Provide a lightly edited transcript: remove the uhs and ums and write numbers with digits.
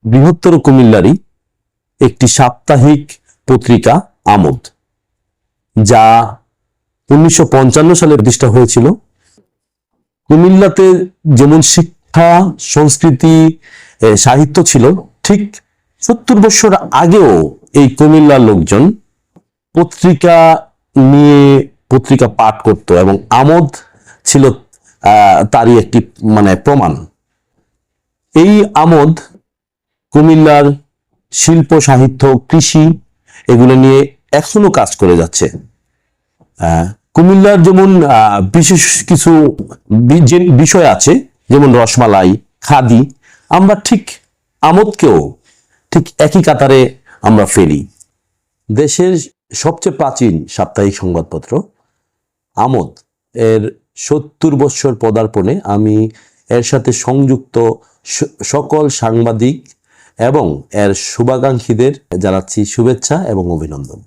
বৃহত্তর কুমিল্লারই একটি সাপ্তাহিক পত্রিকা আমোদ, যা 1955 সালে প্রতিষ্ঠা হয়েছিল। কুমিল্লাতে যেমন শিক্ষা, সংস্কৃতি, সাহিত্য ছিল, ঠিক 70 বছর আগেও এই কুমিল্লার লোকজন পত্রিকা নিয়ে পত্রিকা পাঠ করত এবং আমোদ ছিল তারই একটি প্রমাণ। এই আমোদ কুমিল্লার শিল্প, সাহিত্য, কৃষি এগুলো নিয়ে এখনো কাজ করে যাচ্ছে। কুমিল্লার যেমন বিশেষ কিছু বিষয় আছে, যেমন রসমালাই, খাদি, আমরা ঠিক আমোদকেও ঠিক একই কাতারে আমরা ফেলি। দেশের সবচেয়ে প্রাচীন সাপ্তাহিক সংবাদপত্র আমোদ এর 70 বছর পদার্পণে আমি এর সাথে সংযুক্ত সকল সাংবাদিক এবং এর শুভাকাঙ্ক্ষীদের জানাচ্ছি শুভেচ্ছা এবং অভিনন্দন।